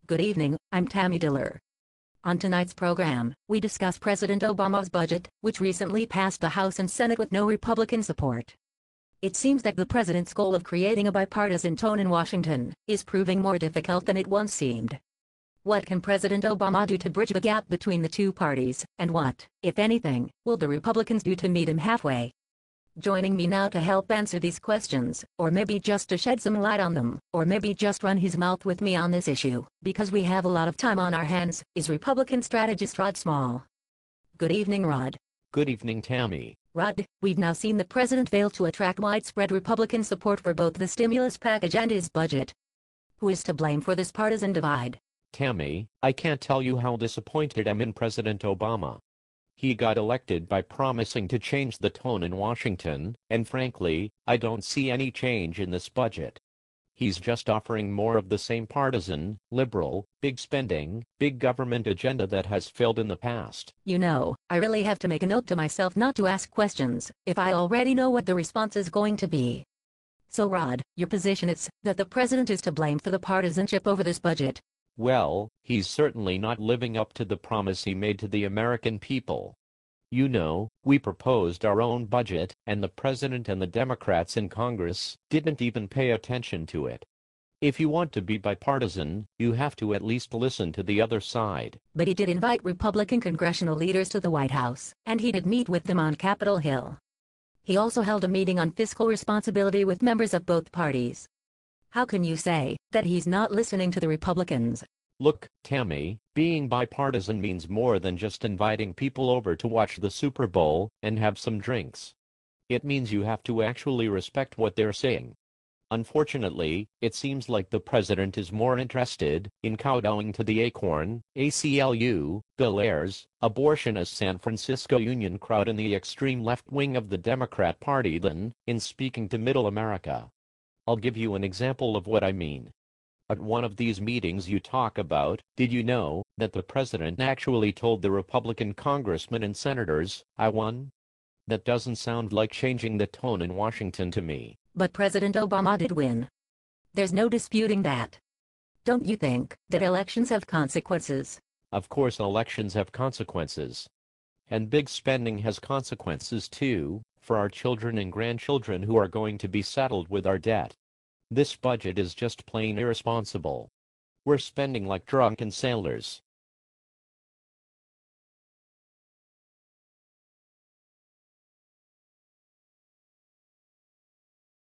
Good evening, I'm Tammy Diller. On tonight's program, we discuss President Obama's budget, which recently passed the House and Senate with no Republican support. It seems that the president's goal of creating a bipartisan tone in Washington is proving more difficult than it once seemed. What can President Obama do to bridge the gap between the two parties, and what, if anything, will the Republicans do to meet him halfway? Joining me now to help answer these questions, or maybe just to shed some light on them, or maybe just run his mouth with me on this issue, because we have a lot of time on our hands, is Republican strategist Rod Small. Good evening, Rod. Good evening, Tammy. Rod, we've now seen the president fail to attract widespread Republican support for both the stimulus package and his budget. Who is to blame for this partisan divide? Tammy, I can't tell you how disappointed I'm in President Obama. He got elected by promising to change the tone in Washington, and frankly, I don't see any change in this budget. He's just offering more of the same partisan, liberal, big spending, big government agenda that has failed in the past. You know, I really have to make a note to myself not to ask questions if I already know what the response is going to be. So Rod, your position is that the president is to blame for the partisanship over this budget. Well, he's certainly not living up to the promise he made to the American people. You know, we proposed our own budget, and the president and the Democrats in Congress didn't even pay attention to it. If you want to be bipartisan, you have to at least listen to the other side. But he did invite Republican congressional leaders to the White House, and he did meet with them on Capitol Hill. He also held a meeting on fiscal responsibility with members of both parties. How can you say that he's not listening to the Republicans? Look, Tammy, being bipartisan means more than just inviting people over to watch the Super Bowl and have some drinks. It means you have to actually respect what they're saying. Unfortunately, it seems like the president is more interested in kowtowing to the Acorn, ACLU, Bill Ayers, abortionist San Francisco Union crowd and the extreme left wing of the Democrat Party than in speaking to middle America. I'll give you an example of what I mean. At one of these meetings you talk about, did you know that the president actually told the Republican congressmen and senators, "I won"? That doesn't sound like changing the tone in Washington to me. But President Obama did win. There's no disputing that. Don't you think that elections have consequences? Of course elections have consequences. And big spending has consequences too, for our children and grandchildren who are going to be saddled with our debt. This budget is just plain irresponsible. We're spending like drunken sailors.